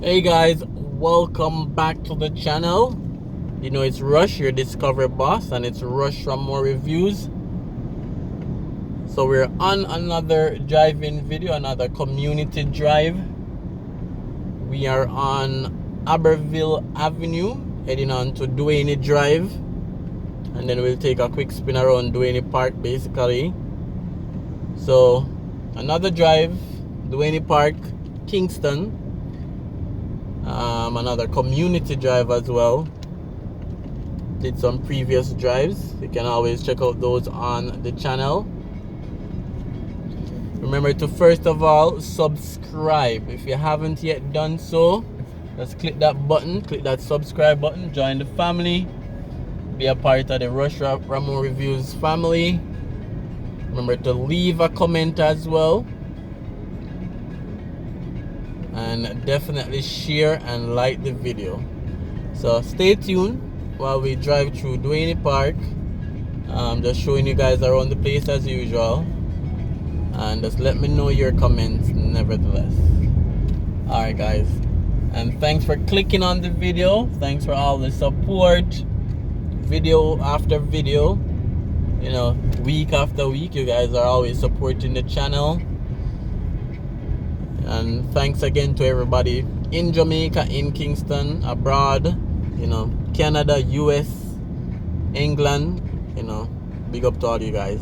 Hey guys, welcome back to the channel. You know it's Rush, your Discovery boss, and it's Rush from More Reviews. So we're on another drive-in video, another community drive. We are on Aberville Avenue, heading on to Duhaney Drive, and then we'll take a quick spin around Duhaney Park basically. So another drive, Duhaney Park, Kingston. Another community drive as well. Did some previous drives. You can always check out those on the channel. Remember to first of all subscribe. If you haven't yet done so, just click that button, click that subscribe button, join the family, be a part of the Raymore Reviews family. Remember to leave a comment as well, and definitely share and like the video. So stay tuned while we drive through Duhaney Park. Just showing you guys around the place as usual, and just let me know your comments nevertheless. Alright guys, and thanks for clicking on the video. Thanks for all the support, video after video, you know, week after week. You guys are always supporting the channel. And thanks again to everybody in Jamaica, in Kingston, abroad, you know, Canada, US, England, you know, big up to all you guys.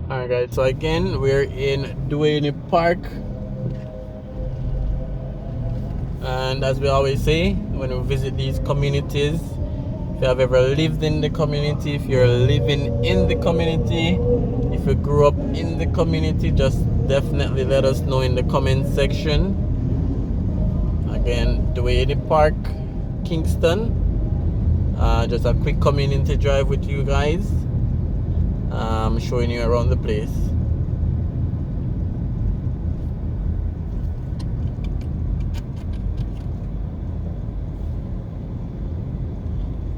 Alright guys, so again we're in Duhaney Park, and as we always say when we visit these communities, if you have ever lived in the community, if you're living in the community, if you grew up in the community, just definitely let us know in the comment section. Again, Duhaney Park, Kingston. Just a quick community drive with you guys, showing you around the place.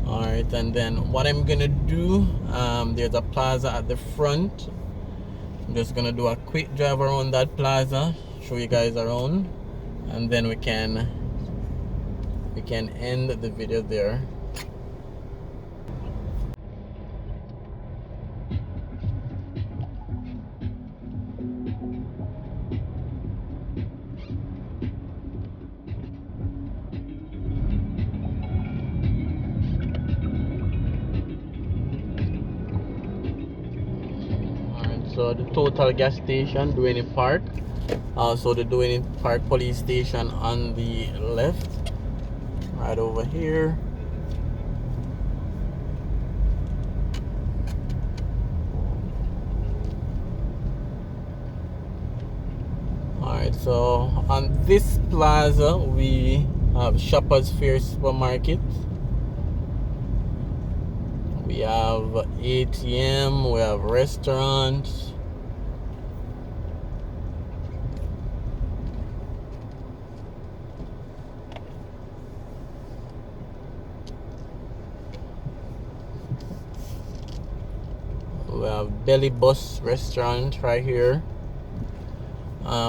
Alright, and then what I'm gonna do, there's a plaza at the front. I'm just gonna do a quick drive around that plaza, show you guys around, and then we can end the video there. So the total gas station, Duhaney Park. Also the Duhaney Park police station on the left, right over here. Alright, so on this plaza we have Shoppers Fair Supermarket. We have ATM, we have restaurants. We have Belly Bus restaurant right here.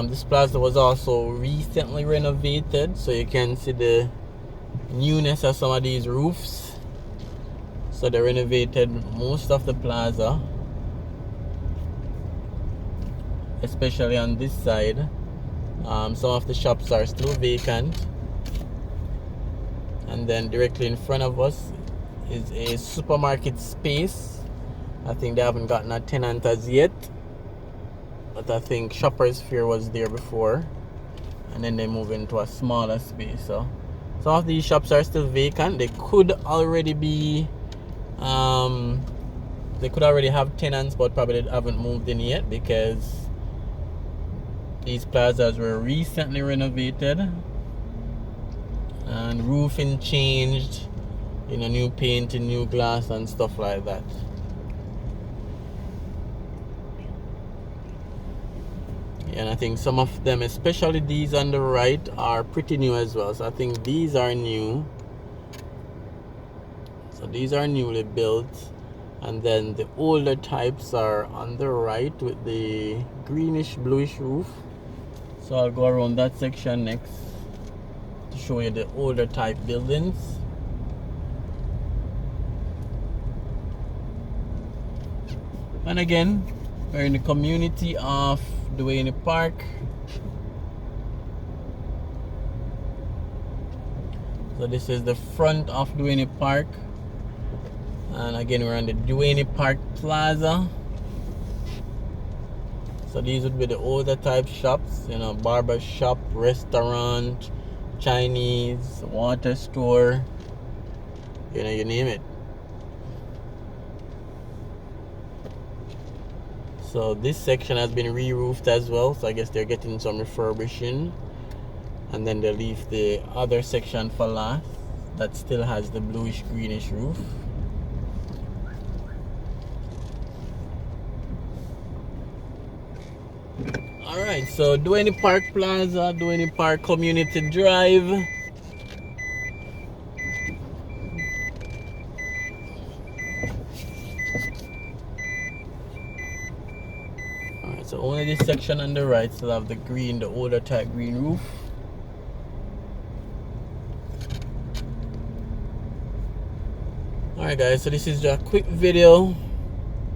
This plaza was also recently renovated, so you can see the newness of some of these roofs. So they renovated most of the plaza, especially on this side. Some of the shops are still vacant, and then directly in front of us is a supermarket space. I think they haven't gotten a tenant as yet, but I think Shoppers Fair was there before, and then they move into a smaller space. So some of these shops are still vacant. They could already be they could already have tenants, but probably haven't moved in yet because these plazas were recently renovated and roofing changed, you know, new paint and new glass and stuff like that. And I think some of them, especially these on the right, are pretty new as well. So I think these are new. So these are newly built, and then the older types are on the right with the greenish bluish roof. So I'll go around that section next to show you the older type buildings. And again, we're in the community of Duhaney Park. So this is the front of Duhaney Park. And again, we're on the Duhaney Park Plaza. So these would be the older type shops, you know, barber shop, restaurant, Chinese, water store, you know, you name it. So this section has been re-roofed as well, so I guess they're getting some refurbishing, and then they leave the other section for last that still has the bluish greenish roof. Alright, so Duhaney Park Plaza, Duhaney Park Community Drive. Alright, so only this section on the right still have the green, the older type green roof. Alright guys, so this is just a quick video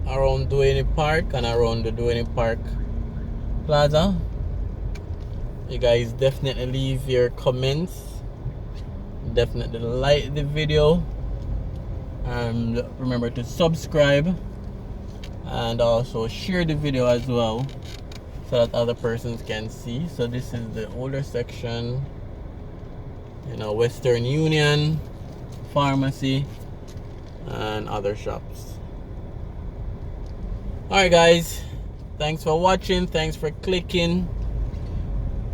around Duhaney Park and around the Duhaney Park Plaza. You guys definitely leave your comments, definitely like the video, and remember to subscribe and also share the video as well so that other persons can see. So this is the older section, you know, Western Union, pharmacy, and other shops. Alright guys, thanks for watching, thanks for clicking,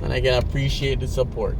and again, I appreciate the support.